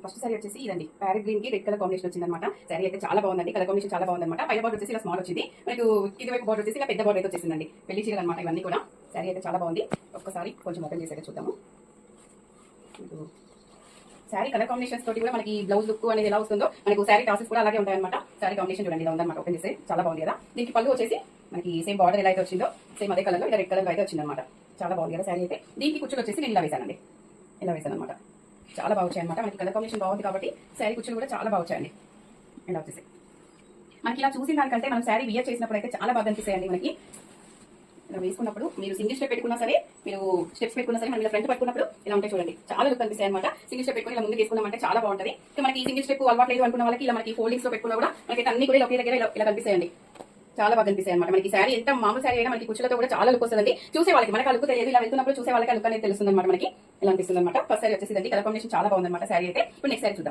First sorry వచ్చేసి ఇదండి, parrot green కి రెడ్ కలర్ కాంబినేషన్ వచ్చిందన్నమాట. సారీ అయితే చాలా బాగుందండి, కలర్ కాంబినేషన్ చాలా బాగుందన్నమాట. పైన బార్డర్ వచ్చేసి ఇలా స్మాల్ వచ్చింది, మనకు కింది వైపు బార్డర్ వచ్చేసి ఇలా పెద్ద బార్డర్ అయితే వచ్చేసిందండి. పెళ్లి చీరలు అనమాట ఇవన్నీ కూడా. సారీ అయితే చాలా బాగుంది. ఒక్కసారి కొంచెం ఓపెన్ చేసేది చూద్దాము. సారీ కలర్ కాంబినేషన్స్ తోటి కూడా మనకి బ్లౌజ్ లుక్ అనేది ఎలా వస్తుందో మనకు సారీ టాసెస్ కూడా అలాగే ఉంటాయన్నమాట. సారీ కాంబినేషన్ చూడండి ఇలా ఉందన్నమాట. ఓపెన్ చేస్తే చాలా బాగుంది కదా. దీనికి పళ్ళు వచ్చేసి మనకి సేమ్ బార్డర్ ఎలా అయితే వచ్చిందో సేమ్ అదే కలర్ లో ఇలా రెడ్ కలర్ అయితే వచ్చిందన్నమాట. చాలా బాగుంది కదా సారీ అయితే. దీనికి కుచ్చులు వచ్చేసి నేను ఇలా వేసానండి, ఇలా వేసాను అనమాట. చాలా బాగా వచ్చాయి అనమాట. మనకి కలర్ కాంబినేషన్ బాగుంది కాబట్టి శారీ కుచ్చులు కూడా చాలా బాగా వచ్చాయండి. ఇలా వచ్చేసి మనకి ఇలా చూసిన దానికంటే మనం శారీ వియర్ చేసినప్పుడు అయితే చాలా బాగా అనిపిస్తాయండి. మనకి ఇలా వేసుకున్నప్పుడు మీరు సింగిల్ స్టెప్ పెట్టుకున్నా సరే, మీరు స్టెప్స్ పెట్టుకున్నా సరే, మనం ఇలా ఫ్రంట్ పట్టుకున్నప్పుడు ఇలా ఉంటాయి చూడండి, చాలా లుక్ అనిపిస్తాయి అనమాట. సింగిల్ స్టెప్ పెట్టుకుని ఇలా ముందుకు వేసుకున్నామంటే చాలా బాగుంటుంది. ఇంకా మనకి సింగిల్ స్టెప్ అలవాటు లేదు అనుకున్న వాళ్ళకి ఇలా మనకి ఫోల్డింగ్స్ లో పెట్టుకున్నా కూడా మనకి అన్ని కూడా ఒకే దగ్గర ఇలా కనిపిస్తాయండి. చాలా బాగా కనిపిస్తాయి అనమాట. మనకి శారీ ఎంత మామూలు శారీ అయినా మనకి కుచ్చులతో కూడా చాలా లుక్ వస్తుందండి. చూసే వాళ్ళకి మనకి ఆ లుక్ తెలియదు, ఇలా వెళ్తున్నప్పుడు చూసే వాళ్ళకి ఆ లుక్ అనేది తెలుస్తుంది అనమాట. మనకి ఇలా అనిపిస్తుంది అనమాట. ఫస్ట్ శారీ వచ్చేసి కలర్ కాంబినేషన్ చాలా బాగుంది అనమాట శారీ అయితే. ఇప్పుడు నెక్స్ట్ శారీ చూద్దాం.